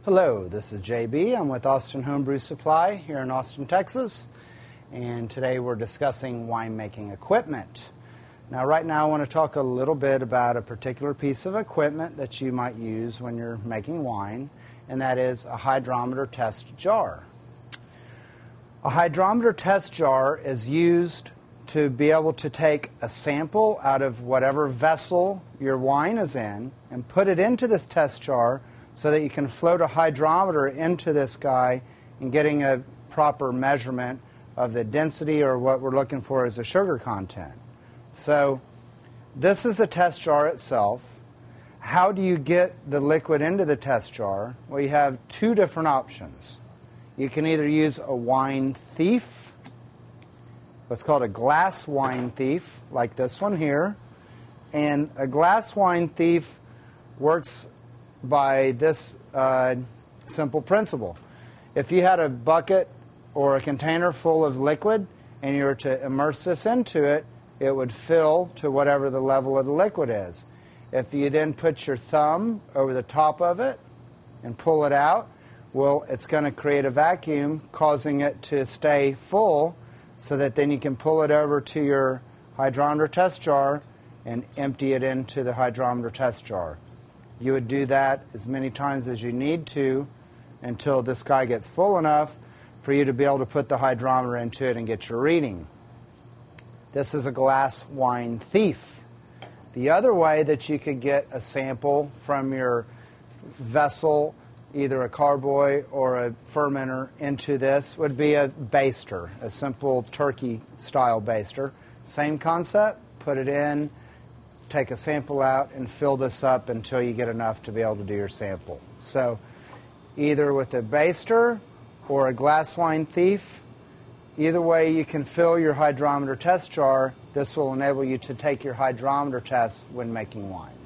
Hello, this is JB. I'm with Austin Homebrew Supply here in Austin, Texas, and today we're discussing winemaking equipment. Now, right now I want to talk a little bit about a particular piece of equipment that you might use when you're making wine, and that is a hydrometer test jar. A hydrometer test jar is used to be able to take a sample out of whatever vessel your wine is in and put it into this test jar so that you can float a hydrometer into this guy and getting a proper measurement of the density, or what we're looking for is a sugar content. So this is the test jar itself. How do you get the liquid into the test jar? Well, you have two different options. You can either use a wine thief, what's called a glass wine thief, like this one here. And a glass wine thief works by this simple principle. If you had a bucket or a container full of liquid and you were to immerse this into it, it would fill to whatever the level of the liquid is. If you then put your thumb over the top of it and pull it out, well, it's going to create a vacuum, causing it to stay full, so that then you can pull it over to your hydrometer test jar and empty it into the hydrometer test jar. You would do that as many times as you need to until this guy gets full enough for you to be able to put the hydrometer into it and get your reading. This is a glass wine thief. The other way that you could get a sample from your vessel, either a carboy or a fermenter, into this would be a baster, a simple turkey-style baster. Same concept, put it in, take a sample out, and fill this up until you get enough to be able to do your sample. So either with a baster or a glass wine thief, either way you can fill your hydrometer test jar. This will enable you to take your hydrometer test when making wine.